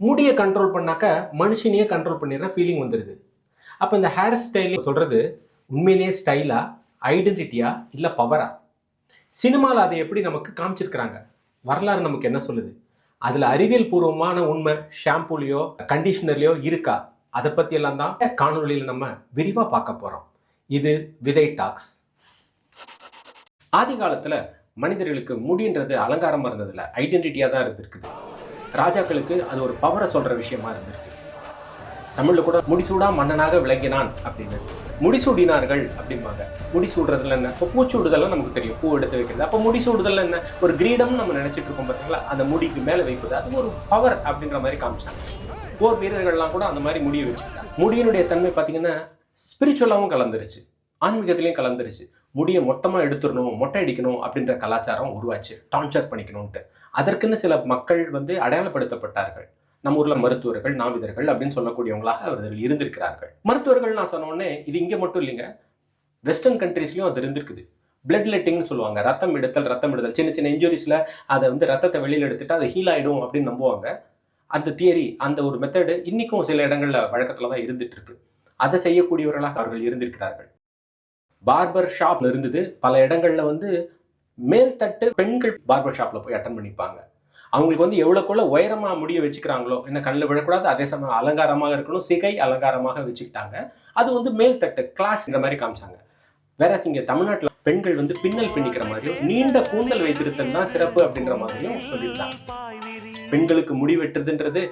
முடியை கண்ட்ரோல் பண்ணாக்க மனுஷனையே control பண்ணிடுற feeling வந்துடுது. அப்போ இந்த ஹேர் ஸ்டைல் சொல்கிறது உண்மையிலேயே ஸ்டைலா, ஐடென்டிட்டியா, இல்லை பவரா? சினிமாவில் அதை எப்படி நமக்கு காமிச்சிருக்கிறாங்க? வரலாறு நமக்கு என்ன சொல்லுது? அதில் அறிவியல் பூர்வமான உண்மை ஷாம்பூலையோ கண்டிஷனர்லையோ இருக்கா? அதை பற்றி எல்லாம் தான் காணொலியில் நம்ம விரிவாக பார்க்க போகிறோம். இது விதை டாக்ஸ். ஆதி காலத்தில் மனிதர்களுக்கு முடின்றது அலங்காரமாக இருந்ததில்ல, ஐடென்டிட்டியாக தான் இருந்திருக்குது. ராஜாக்களுக்கு அது ஒரு பவரை சொல்கிற விஷயமா இருந்திருக்கு. தமிழில் கூட முடிசூடா மன்னனாக விளங்கினான் அப்படின்னு முடிசூடினார்கள் அப்படிம்பாங்க. முடிசூடுறதுல என்ன? இப்போ பூச்சூடுதெல்லாம் நமக்கு தெரியும், பூ எடுத்து வைக்கிறது. அப்போ முடிசூடுதல் என்ன? ஒரு கிரீடம் நம்ம நினச்சிட்டு இருக்கோம் பார்த்தீங்களா, அந்த முடிக்கு மேலே வைப்பது அது ஒரு பவர் அப்படின்ற மாதிரி காமிச்சாங்க. போர் வீரர்கள்லாம் கூட அந்த மாதிரி முடியை வச்சுக்கிட்டாங்க. முடியினுடைய தன்மை பார்த்தீங்கன்னா ஸ்பிரிச்சுவலாகவும் கலந்துருச்சு, ஆன்மீகத்திலையும் கலந்துருச்சு. முடியை மொத்தமாக எடுத்துடணும், மொட்டை அடிக்கணும் அப்படின்ற கலாச்சாரம் உருவாச்சு, டார்ச்சர் பண்ணிக்கணும்ட்டு. அதற்குன்னு சில மக்கள் அடையாளப்படுத்தப்பட்டார்கள். நம்ம ஊரில் மருத்துவர்கள், நாவிதர்கள் அப்படின்னு சொல்லக்கூடியவங்களாக அவர்கள் இருந்திருக்கிறார்கள். மருத்துவர்கள் நான் சொன்ன உடனே இது இங்கே மட்டும் இல்லைங்க, வெஸ்டர்ன் கண்ட்ரீஸ்லையும் அது இருந்திருக்குது. பிளட் லெட்டிங்னு சொல்லுவாங்க, ரத்தம் எடுத்தல். சின்ன சின்ன இன்ஜுரிஸில் அதை ரத்தத்தை வெளியில் எடுத்துட்டு அது ஹீல் ஆகிடும் அப்படின்னு நம்புவாங்க. அந்த தியரி, அந்த ஒரு மெத்தடு இன்னைக்கும் சில இடங்களில் வழக்கத்தில் தான் இருந்துட்டு இருக்கு. அதை செய்யக்கூடியவர்களாக அவர்கள் இருந்திருக்கிறார்கள். பார்பர் ஷாப் இருந்தது. பல இடங்களில் மேல்தட்டு பெண்கள் பார்பர் ஷாப்பில் போய் அட்டன் பண்ணிப்பாங்க. அவங்களுக்கு எவ்வளோக்குள்ள உயரமாக முடிய வச்சுக்கிறாங்களோ, என்ன கண்ணில் விழக்கூடாது, அதே சமயம் அலங்காரமாக இருக்கணும், சிகை அலங்காரமாக வச்சுக்கிட்டாங்க. அது மேல்தட்டு கிளாஸ் இந்த மாதிரி காமிச்சாங்க. வேற இங்கே தமிழ்நாட்டில் பெண்கள் பின்னல் பின்னிக்கிற மாதிரியும் நீண்ட கூந்தல் வைத்திருத்தல் தான் சிறப்பு அப்படின்ற மாதிரியும் சொல்லியிருந்தாங்க. பெண்களுக்கு முடி வெட்டுறதுன்றது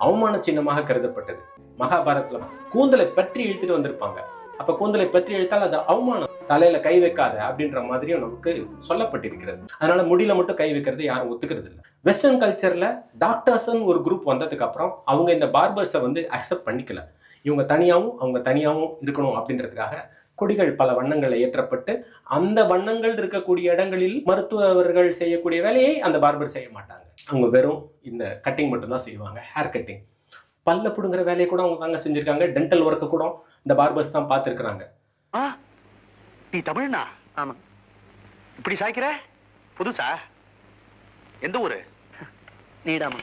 அவமான சின்னமாக கருதப்பட்டது. மகாபாரதத்தில் கூந்தலை பற்றி இழுத்துட்டு வந்திருப்பாங்க. அப்ப கூந்தலை பற்றி இழுத்தால் அது அவமானம், தலையில கை வைக்காத அப்படின்ற மாதிரியும் நமக்கு சொல்லப்பட்டிருக்கிறது. அதனால முடியல மட்டும் கை வைக்கிறது யாரும் ஒத்துக்கிறது இல்லை. வெஸ்டர்ன் கல்ச்சர்ல டாக்டர்ஸ் ஒரு குரூப் வந்ததுக்கு அப்புறம் அவங்க இந்த பார்பர்ஸை அக்செப்ட் பண்ணிக்கல. இவங்க தனியாகவும் இருக்கணும் அப்படின்றதுக்காக கொடிகள் பல வண்ணங்களில் ஏற்றப்பட்டு அந்த வண்ணங்கள் இருக்கக்கூடிய இடங்களில் மருத்துவர்கள் செய்யக்கூடிய வேலையை அந்த பார்பர் செய்ய மாட்டாங்க. அவங்க வெறும் இந்த கட்டிங் மட்டும்தான் செய்வாங்க, ஹேர் கட்டிங். பல்ல பிடுங்குற வேலையை கூட அவங்க தாங்க செஞ்சிருக்காங்க. டென்டல் ஒர்க்கு கூட இந்த பார்பர்ஸ் தான் பார்த்துருக்குறாங்க. நீ தமிழ்னா? ஆமா. இப்படி சாய்க்கிற புதுசா? எந்த ஊரு? நீடாமா.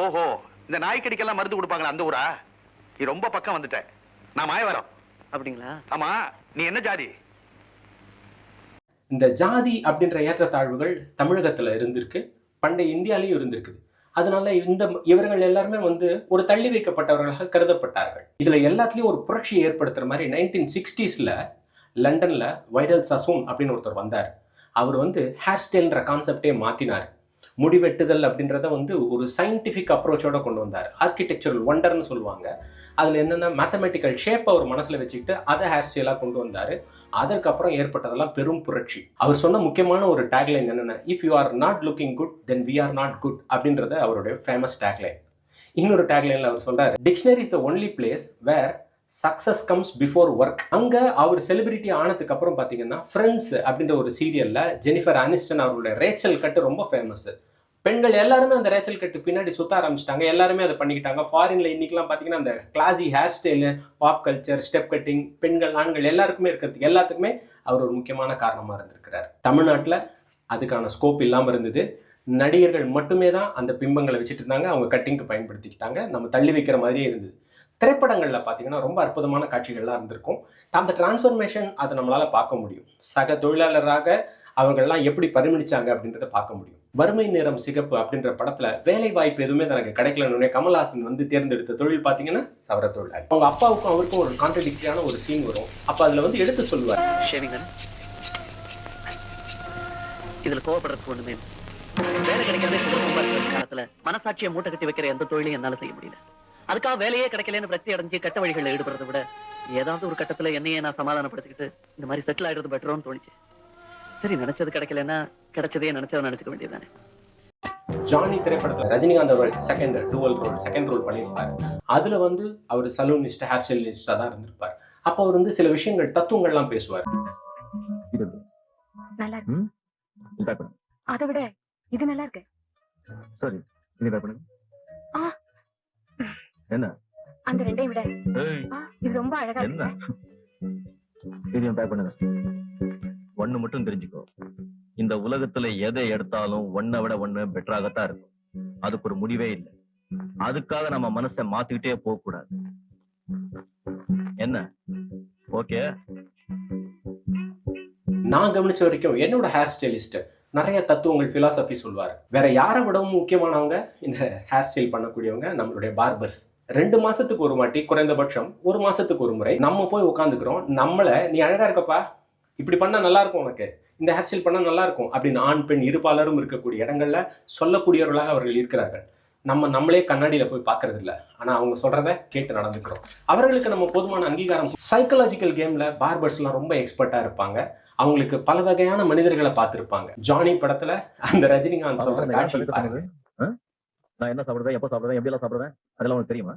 ஓஹோ, இந்த நாய்க்கடிக்கெல்லாம் மருந்து கொடுப்பாங்களா அந்த ஊரா? நீ ரொம்ப பக்கம் வந்துட்ட. நான் மாயவரம். அப்படிங்களா? ஆமா. நீ என்ன ஜாதி? இந்த ஜாதி அப்படின்ற ஏற்றத்தாழ்வுகள் தமிழகத்துல இருந்திருக்கு, பண்டைய இந்தியாலையும் இருந்திருக்குது. அதனால இவர்கள் எல்லாருமே ஒரு தள்ளி வைக்கப்பட்டவர்களாக கருதப்பட்டார்கள். இதுல எல்லாத்துலயும் ஒரு புரட்சியை ஏற்படுத்துற மாதிரி 1960s லண்டன்ல வைடல் சசூன் அப்படின்னு ஒருத்தர் வந்தார். அவர் ஹேர் ஸ்டைல்ன்ற கான்செப்டே மாத்தினார். முடிவெட்டுதல் அப்படின்றத ஒரு சயின்டிபிக் அப்ரோச்சோட கொண்டு வந்தார். ஆர்கிடெக்சரல் ஒண்டர்னு சொல்லுவாங்க. அதுல என்னன்னா மேத்தமெட்டிக்கல் ஷேப் அவர் மனசுல வச்சுக்கிட்டு அதை ஹேர் ஸ்டைலா கொண்டு வந்தாரு. அதற்கப்புறம் ஏற்பட்டதெல்லாம் பெரும் புரட்சி. அவர் சொன்ன முக்கியமான ஒரு டேக்லைன் என்னன்னா, if you are not looking good then we are not good அப்படின்றத அவருடைய ஃபேமஸ் டேக்லைன். இன்னொரு டேக்லைன்ல அவர் சொல்றாரு, dictionary is the only place where success comes before work. அங்க அவர் செலிபிரிட்டி ஆனதுக்கு அப்புறம் பாத்தீங்கன்னா ஃப்ரெண்ட்ஸ் அப்படின்ற ஒரு சீரியல்ல ஜெனிஃபர் ஆனிஸ்டன் அவருடைய ரேச்சல் கட்டு ரொம்ப ஃபேமஸ். பெண்கள் எல்லாருமே அந்த ரேச்சல் கட்டு பின்னாடி சுத்த ஆரம்பிச்சிட்டாங்க. எல்லாருமே அதை பண்ணிக்கிட்டாங்க. ஃபாரின்ல இன்னைக்கெல்லாம் பார்த்தீங்கன்னா அந்த classy hair style, pop culture, step cutting, பெண்கள் ஆண்கள் எல்லாருக்குமே இருக்கிறது எல்லாத்துக்குமே அவர் ஒரு முக்கியமான காரணமாக இருந்திருக்கிறார். தமிழ்நாட்டில் அதுக்கான ஸ்கோப் இல்லாமல் இருந்தது. நடிகர்கள் மட்டுமே தான் அந்த பிம்பங்களை வச்சுட்டு இருந்தாங்க. அவங்க கட்டிங்க்கு பயன்படுத்திக்கிட்டாங்க. நம்ம தள்ளி வைக்கிற மாதிரியே இருந்தது. திரைப்படங்களில் பார்த்தீங்கன்னா ரொம்ப அற்புதமான காட்சிகள்லாம் இருந்திருக்கும். அந்த டிரான்ஸ்ஃபர்மேஷன் அதை நம்மளால பார்க்க முடியும். சக தொழிலாளராக அவர்கள்லாம் எப்படி பரிமளிச்சாங்க அப்படின்றத பார்க்க முடியும். வறுமை நிறம் சிகப்பு அப்படின்ற படத்துல வேலை வாய்ப்பு எதுவுமே தனக்கு கிடைக்கலன்னு கமல்ஹாசன் தேர்ந்தெடுத்த தொழில் பார்த்தீங்கன்னா சவர தொழிலாளி. அவங்க அப்பாவுக்கும் அவருக்கும் ஒரு கான்ட்ரடிக்டரியான ஒரு சீன் வரும். அப்ப அதுல எடுத்து சொல்லுவார், இதுல கோவப்படுறதுக்கு ஒண்ணுமே வேலை கிடைக்காத காலத்துல மனசாட்சியை மூட்டை கட்டி வைக்கிற எந்த தொழிலையும் என்னால செய்ய முடியல. அதுக்காக வேலையே கிடைக்கலன்னு பிரச்சனை அடைஞ்சு கட்ட வழிகளில் ஈடுபடுறதை விட ஏதாவது ஒரு கட்டத்துல என்னையே நான் சமாதானப்படுத்திக்கிட்டு இந்த மாதிரி செட்டில் ஆயிடுறது பெட்டரோன்னு தோணுச்சு. சரி, நினைச்சது கிடைக்கலன்னா கிடைச்சதே நினைச்சதை நினைச்சுக்க வேண்டியதானே. ஜானி திரைப்படத்துல ரஜினிகாந்த் அவர் செகண்ட் ரோல் பண்ணியிருப்பாரு. அதுல அவர் சலூனிஸ்ட், ஹேர் ஸ்டைலிஸ்டா தான் இருந்திருப்பார். அப்ப அவர் சில விஷயங்கள் தத்துவங்கள்லாம் பேசுவார். அதை விட இது நல்லா இருக்கு. சரி, என்ன அந்த ரெண்டையும் விட இது ரொம்ப அழகா இருக்கு. இதையும் பேக் பண்ணுங்க. ஒண்ணு மட்டும் தெரிஞ்சுக்கோ, இந்த உலகத்துல எதை எடுத்தாலும் ஒன்னை விட ஒண்ணு பெட்டராகத்தான் இருக்கும். அதுக்கு ஒரு முடிவே இல்லை. அதுக்காக நம்ம மனசை மாத்திக்கிட்டே போக கூடாது. என்ன ஓகே? நான் கவனிச்ச வரைக்கும் என்னோட ஹேர் ஸ்டைலிஸ்ட் நிறைய தத்துவங்கள் பிலாசபி சொல்வார். வேற யாரை விடவும் முக்கியமானவங்க இந்த ஹேர் ஸ்டைல் பண்ணக்கூடியவங்க நம்மளுடைய பார்பர்ஸ். 2 மாசத்துக்கு ஒரு வாட்டி, குறைந்தபட்சம் 1 மாசத்துக்கு ஒரு முறை நம்ம போய் உட்காந்துக்கிறோம். நம்மளை நீ அழகா இருக்கப்பா, இப்படி பண்ணா நல்லா இருக்கும், உனக்கு இந்த ஹேர் ஸ்டைல் பண்ணா நல்லா இருக்கும் அப்படின்னு ஆண் பெண் இருபாலரும் இருக்கக்கூடிய இடங்கள்ல சொல்லக்கூடியவர்களாக அவர்கள் இருக்கிறார்கள். நம்மளே கண்ணாடியில போய் பார்க்கறது இல்லை, ஆனா அவங்க சொல்றத கேட்டு நடந்துக்கிறோம். அவர்களுக்கு நம்ம போதுமான அங்கீகாரம். சைக்கலாஜிக்கல் கேம்ல பார்பர்ஸ் எல்லாம் ரொம்ப எக்ஸ்பர்ட்டா இருப்பாங்க. அவங்களுக்கு பல வகையான மனிதர்களை பார்த்திருப்பாங்க. ஜானி படத்துல அந்த ரஜினிகாந்த் சொல்ற காட்சி பாருங்க. நான் என்ன சாப்பிடுவேன், எப்ப சாப்பிடுவேன், எப்படி எல்லாம் சாப்பிடுவேன், அதெல்லாம் உனக்கு தெரியுமா?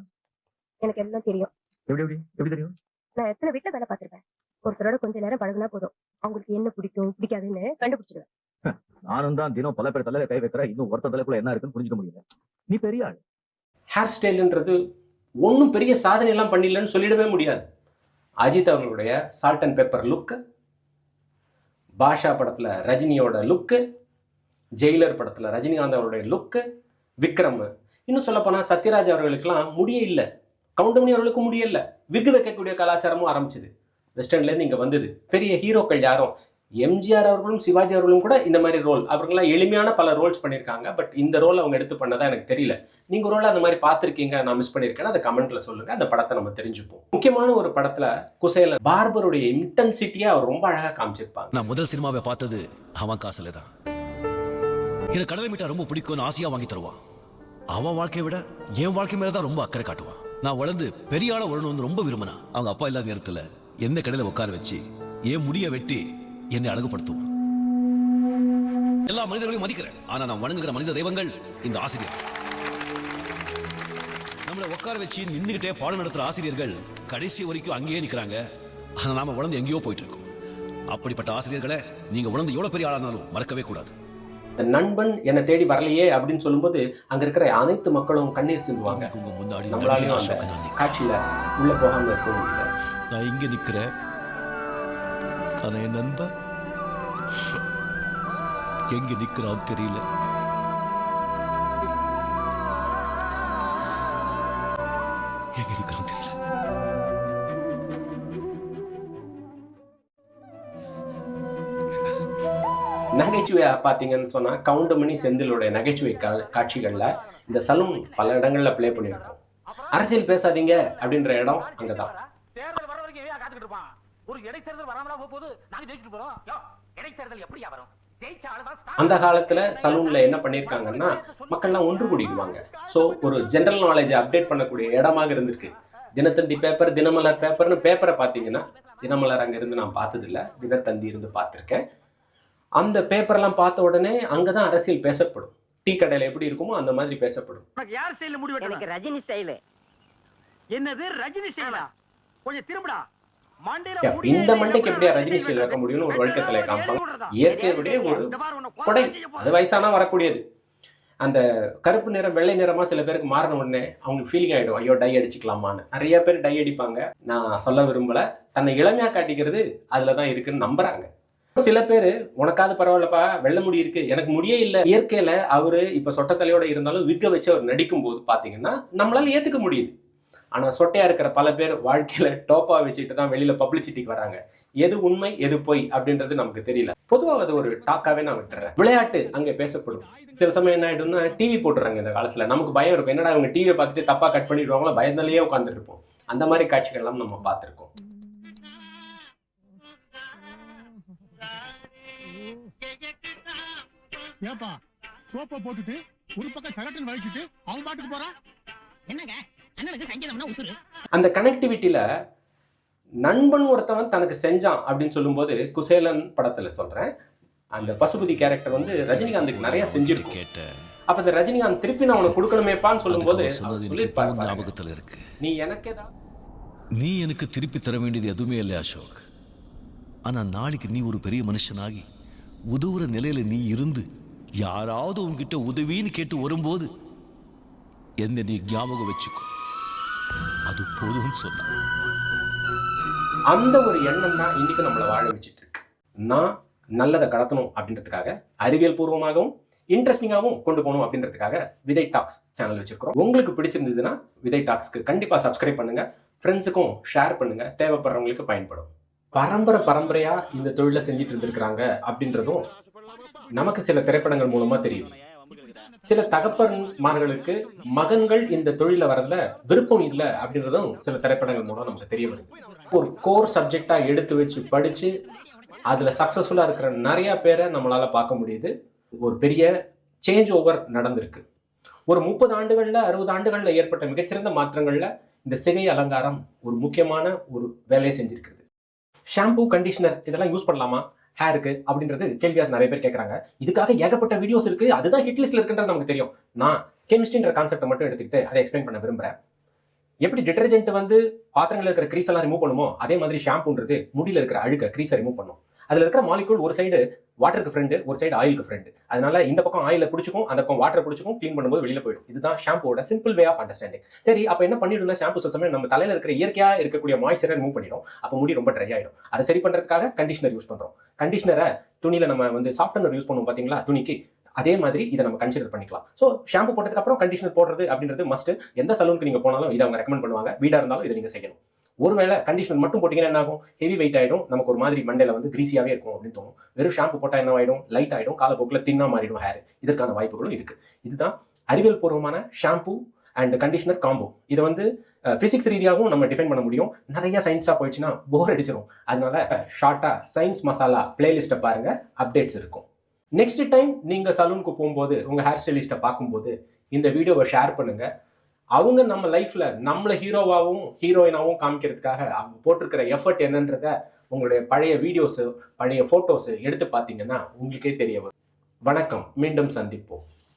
எனக்கு எல்லாம் தெரியும். எப்படி தெரியும்? நான் எத்தனை வீட்டுல வேலை பார்த்திருப்பேன். ஒருத்தரோட கொஞ்ச நேரம் பழகுனா போதும், அவங்களுக்கு என்ன பிடிக்கும் பிடிக்காதுன்னு கண்டுபிடிச்சிடுவேன். நானும் தான் தினம் பல பேர் தலையில கை வைக்கிறேன், இன்னும் ஒருத்த தலைக்குள்ள என்ன இருக்குன்னு புரிஞ்சுக்க முடியல. நீ பெரிய ஆள். ஹேர் ஸ்டைல்ன்றது ஒன்றும் பெரிய சாதனை எல்லாம் பண்ணிடலன்னு சொல்லிடவே முடியாது. அஜித் அவர்களுடைய சால்ட் அண்ட் பெப்பர் லுக்கு, பாஷா படத்துல ரஜினியோட லுக்கு, ஜெயிலர் படத்துல ரஜினிகாந்த் அவருடைய லுக்கு, விக்ரம், இன்னும் சொல்ல போனா சத்யராஜ் அவர்களுக்கெல்லாம் முடியே இல்லை, கவுண்டமணி அவர்களுக்கு முடியல. விகு வைக்கக்கூடிய கலாச்சாரமும் ஆரம்பிச்சது, வெஸ்டர்ன்ல இருந்து இங்க வந்தது. பெரிய ஹீரோக்கள் யாரும், எம்ஜிஆர் அவர்களும் சிவாஜி அவர்களும் கூட இந்த மாதிரி ரோல், அவர்களாம் எளிமையான பல ரோல்ஸ் பண்ணியிருக்காங்க. பட் இந்த ரோல் அவங்க எடுத்து பண்ணதா எனக்கு தெரியல. நீங்க ரோல் அந்த மாதிரி பார்த்துருக்கீங்க, நான் மிஸ் பண்ணியிருக்கேன், அதை கமெண்ட்ல சொல்லுங்க. அந்த படத்தை நம்ம தெரிஞ்சுப்போம். முக்கியமான ஒரு படத்துல குசேலன் பார்பருடைய இன்டென்சிட்டியை அவர் ரொம்ப அழகா காமிச்சிருப்பாங்க. நான் முதல் சினிமாவை பார்த்தது அவன் காசுல தான். எனக்கு கடலை மிட்டா ரொம்ப பிடிக்கும்னு ஆசையா வாங்கி தருவான். அவன் வாழ்க்கையை விட என் வாழ்க்கை மேலதான் ரொம்ப அக்கறை காட்டுவான். நான் வளர்ந்து பெரிய ஆளா வரணும்னு ரொம்ப விரும்பினா அவங்க அப்பா இல்லாத நேரத்துல எந்த கடையில உட்கார வச்சு என் முடிய வெட்டி என்னை அழகுபடுத்துவான். எல்லா மனிதர்களையும் மதிக்கிறேன், ஆனா நான் வணங்குகிற மனித தெய்வங்கள் இந்த ஆசிரியர். நம்மளை உட்கார வச்சு நின்றுகிட்டே பாடம் நடத்துற ஆசிரியர்கள் கடைசி வரைக்கும் அங்கேயே நிக்கிறாங்க. ஆனா நாம வளர்ந்து எங்கேயோ போயிட்டு இருக்கோம். அப்படிப்பட்ட ஆசிரியர்களை நீங்க வளர்ந்து எவ்வளவு பெரிய ஆளானாலும் மறக்கவே கூடாது. இந்த நண்பன் என்னை தேடி வரலையே அப்படின்னு சொல்லும்போது அங்க இருக்கிற அனைத்து மக்களும் கண்ணீர் சிந்துவாங்க. உங்க முன்னாடி நம்மளாலையும் நடிகர் அந்த அசோக் நான் காட்சியில உள்ள போகாம இருக்க முடியல. நான் இங்க நிக்கிறேன், ஆனா என் நண்பன் எங்க நிக்கிறான்னு தெரியல. எங்க நிக்கிறான்னு தெரியல. நகைச்சுவை பார்த்தீங்கன்னு சொன்னா கவுண்டமணி செந்திலுடைய நகைச்சுவை காட்சிகள்ல இந்த சலூன் பல இடங்கள்ல ப்ளே பண்ணியிருக்கோம். அரசியல் பேசாதீங்க அப்படின்ற இடம் அங்கதான். தேர்தல் வர வரைக்கும் ஏன் காத்துக்கிட்டு இருப்பான்? ஒரு இடைத்தேர்தல் வராமலா போகுது, நாங்க ஜெயிச்சுட்டு போறோம். இடைத்தேர்தல் எப்படியா வரும்? ஜெயிச்ச ஆளுதான். அந்த காலத்துல சலூன்ல என்ன பண்ணிருக்காங்கன்னா மக்கள்லாம் ஒன்று கூடிடுவாங்க. ஸோ ஒரு ஜெனரல் நாலேஜை அப்டேட் பண்ணக்கூடிய இடமாக இருந்திருக்கு. தினத்தந்தி பேப்பர், தினமலர் பேப்பர்னு பேப்பரை பார்த்தீங்கன்னா, தினமலர் அங்க இருந்து நான் பார்த்தது இல்லை, தினத்தந்தி இருந்து பார்த்துருக்கேன். அந்த பேப்பர்லாம் பார்த்த உடனே அங்கதான் அரசியல் பேசப்படும். டீ கடையில எப்படி இருக்குமோ அந்த மாதிரி பேசப்படும். யார் ஸ்டைல்ல முடி வெட்டணும்? எனக்கு ரஜினி ஸ்டைலு. என்னது ரஜினி ஸ்டைலா? கொஞ்சம் திரும்படா. இந்த மண்டைக்கு எப்படியா ரஜினி ஸ்டைல் வைக்க முடியும்னு ஒரு வழக்கத்துல காமிப்பாங்க. இயற்கையுடைய ஒரு கொடை, அது வயசானா வரக்கூடியது. அந்த கருப்பு நிறம் வெள்ளை நிறமா சில பேருக்கு மாறின உடனே அவங்களுக்கு ஃபீலிங் ஆயிடும், ஐயோ டை அடிச்சுக்கலாமான்னு. நிறைய பேர் டை அடிப்பாங்க. நான் சொல்ல விரும்பல, தன்னை இளமையா காட்டிக்கிறது அதுலதான் இருக்குன்னு நம்புறாங்க. சில பேர் உனக்காவது பரவாயில்லப்பா, வெள்ளை முடி இருக்கு, எனக்கு முடியே இல்லை. இயற்கையில அவரு இப்ப சொட்டத்தலையோட இருந்தாலும் விக்க வச்சு அவர் நடிக்கும் போது பாத்தீங்கன்னா நம்மளால ஏத்துக்க முடியுது. ஆனா சொட்டையா இருக்கிற பல பேர் வாழ்க்கையில டோப்பா வச்சுட்டு தான் வெளியில பப்ளிசிட்டிக்கு வராங்க. எது உண்மை எது பொய் அப்படின்றது நமக்கு தெரியல. பொதுவாக அது ஒரு டாக்காவே நான் விட்டுறேன். விளையாட்டு அங்கே பேசப்படும். சில சமயம் என்ன ஆயிடும்னா டிவி போட்டுறாங்க. இந்த காலத்துல நமக்கு பயம் இருக்கும், என்னடா அவங்க டிவியை பார்த்துட்டு தப்பா கட் பண்ணிடுவாங்களோ பயந்தாலேயே உட்காந்துட்டு இருப்போம். அந்த மாதிரி காட்சிகள் எல்லாம் நம்ம பார்த்திருக்கோம். ஏப்பா சோப்பை போட்டுட்டு ஒரு பக்கம் சரட்டுன்னு வலிச்சுட்டு அவன் பாட்டுக்கு போறான். என்னங்க அண்ணனுக்கு சங்கீதம்னா உசுரு. அந்த கனெக்டிவிட்டியில நண்பன் ஒருத்தவன் தனக்கு செஞ்சான் அப்படின்னு சொல்லும்போது குசேலன் படத்துல சொல்றேன், அந்த பசுபதி கேரக்டர் வந்து ரஜினிகாந்துக்கு நிறைய செஞ்சிருக்கு. கேட்டேன். அப்ப இந்த ரஜினிகாந்த் திருப்பி நான் உனக்கு கொடுக்கணுமேப்பான்னு சொல்லும்போது ஞாபகத்துல இருக்கு. நீ எனக்கு நீ எனக்கு திருப்பி தர வேண்டியது எதுவுமே இல்லை அசோக். ஆனா நாளைக்கு நீ ஒரு பெரிய மனுஷனாகி உதவுற நிலையில நீ இருந்து யாராவது உன்கிட்ட உதவின்னு கேட்டு வரும்போது என்ன நீ ஞாபகம் வச்சுக்கோ, அது போதும்னு சொன்ன. அந்த ஒரு எண்ணம் தான் இன்னைக்கு நம்மளை வாழ வச்சுட்டு இருக்கு. நான் நல்லதை கடத்தணும் அப்படின்றதுக்காக அறிவியல் பூர்வமாகவும் இன்ட்ரெஸ்டிங்காகவும் கொண்டு போகணும் அப்படின்றதுக்காக விதை டாக்ஸ் சேனல் வச்சிருக்கிறோம். உங்களுக்கு பிடிச்சிருந்ததுன்னா விதை டாக்ஸ்க்கு கண்டிப்பாக சப்ஸ்கிரைப் பண்ணுங்க, ஃப்ரெண்ட்ஸுக்கும் ஷேர் பண்ணுங்க, தேவைப்படுறவங்களுக்கு பயன்படும். பரம்பரையா இந்த தொழிலை செஞ்சுட்டு இருந்திருக்கிறாங்க அப்படின்றதும் நமக்கு சில திரைப்படங்கள் மூலமா தெரியும். சில தகப்பன்மார்களுக்கு மகன்கள் இந்த தொழில வரல விருப்பம் இல்லை அப்படின்றதும் சில திரைப்படங்கள் மூலம் நமக்கு தெரிய வருது. ஒரு கோர் சப்ஜெக்டா எடுத்து வச்சு படிச்சு அதுல சக்சஸ்ஃபுல்லா இருக்கிற நிறைய பேரை நம்மளால பார்க்க முடியுது. ஒரு பெரிய சேஞ்ச் ஓவர் நடந்திருக்கு. ஒரு 30 ஆண்டுகள்ல 60 ஆண்டுகள்ல ஏற்பட்ட மிகச்சிறந்த மாற்றங்கள்ல இந்த சிகை அலங்காரம் ஒரு முக்கியமான ஒரு வேலையை செஞ்சிருக்கிறது. ஷாம்பு, கண்டிஷனர் இதெல்லாம் யூஸ் பண்ணலாமா ஹேருக்கு அப்படின்றது கேள்வியாஸ் நிறைய பேர் கேட்கறாங்க. இதுக்காக ஏகப்பட்ட வீடியோஸ் இருக்கு, அதுதான் ஹிட் லிஸ்ட்ல இருக்குன்றது நமக்கு தெரியும். நான் கெமிஸ்ட்ரின்ற கான்செப்டை மட்டும் எடுத்துக்கிட்டு அதை எக்ஸ்பிளைன் பண்ண விரும்புறேன். எப்படி டிட்டர்ஜென்ட் வந்து பாத்திரங்கள் இருக்கிற கிரீஸ் எல்லாம் ரிமூவ் பண்ணுமோ அதே மாதிரி ஷாம்புன்றது முடியல இருக்கிற அழுக்க கிரீஸை ரிமூவ் பண்ணும். அதுல இருக்கிற மாலிகூல் ஒரு சைடு வாட்டருக்கு ஃப்ரெண்டு, ஒரு சைடு ஆயிலுக்கு ஃப்ரெண்டு. அதனால இந்த பக்கம் ஆயில பிடிச்சிக்கும், அந்த பக்கம் வாட்டர் பிடிச்சிக்கும், க்ளீன் பண்ணும்போது வெளியில போயிடும். இதுதான் ஷாம்போட சிம்பிள் வே ஆஃப் அண்டர்ஸ்டாண்டிங். சரி, அப்ப என்ன பண்ணிடும்னா ஷாம்பு சில சமயம் நம்ம தலையில இருக்கிற இயற்கையா இருக்கக்கூடிய மாய்ச்சரை ரிமூவ் பண்ணிடும். அப்ப முடி ரொம்ப ட்ரை ஆயிடும். அதை சரி பண்றதுக்காக கண்டிஷனர் யூஸ் பண்றோம். கண்டிஷனரை துணியில நம்ம வந்து சாஃப்ட்னர் யூஸ் பண்ணுவோம் பாத்தீங்களா துணிக்கு, அதே மாதிரி இதை நம்ம கன்சிடர் பண்ணிக்கலாம். ஸோ ஷாம்பு போட்டதுக்கு அப்புறம் கண்டிஷனர் போடுறது அப்படின்றது மஸ்ட். எந்த சலூனுக்கு நீங்க போனாலும் இதை அவங்க ரெக்கமெண்ட் பண்ணுவாங்க. வீடா இருந்தாலும் இதை நீங்க செய்யணும். ஒருவேளை கண்டிஷனர் மட்டும் போட்டீங்கன்னா என்ன ஆகும்? ஹெவி வெயிட் ஆயிடும், நமக்கு ஒரு மாதிரி மண்டையில வந்து கிரீஸியாவே இருக்கும் அப்படின்னு தோணும். வெறும் ஷாம்பு போட்டா என்ன ஆயிடும்? லைட் ஆயிடும், காலப்போக்கில் தின்னா மாறிடும் ஹேர். இதற்கான வாய்ப்புகளும் இருக்கு. இதுதான் அறிவியல் பூர்வமான ஷாம்பு அண்ட் கண்டிஷனர் காம்போ. இதை வந்து பிசிக்ஸ் ரீதியாகவும் நம்ம டிஃபைன் பண்ண முடியும். நிறைய சயின்ஸா போயிடுச்சுன்னா போர் அடிச்சிடும். அதனால ஷார்ட்டா சயின்ஸ் மசாலா பிளேலிஸ்ட்டை பாருங்க, அப்டேட்ஸ் இருக்கும். நெக்ஸ்ட் டைம் நீங்க சலூனுக்கு போகும்போது உங்க ஹேர் ஸ்டைலிஸ்ட்டை பார்க்கும்போது இந்த வீடியோவை ஷேர் பண்ணுங்க. அவங்க நம்ம லைஃப்ல நம்மளை ஹீரோவாகவும் ஹீரோயினாவும் காமிக்கிறதுக்காக அவங்க போட்டிருக்கிற எஃபர்ட் என்னன்றத உங்களுடைய பழைய வீடியோஸ், பழைய போட்டோஸ் எடுத்து பார்த்தீங்கன்னா உங்களுக்கே தெரிய வரும். வணக்கம், மீண்டும் சந்திப்போம்.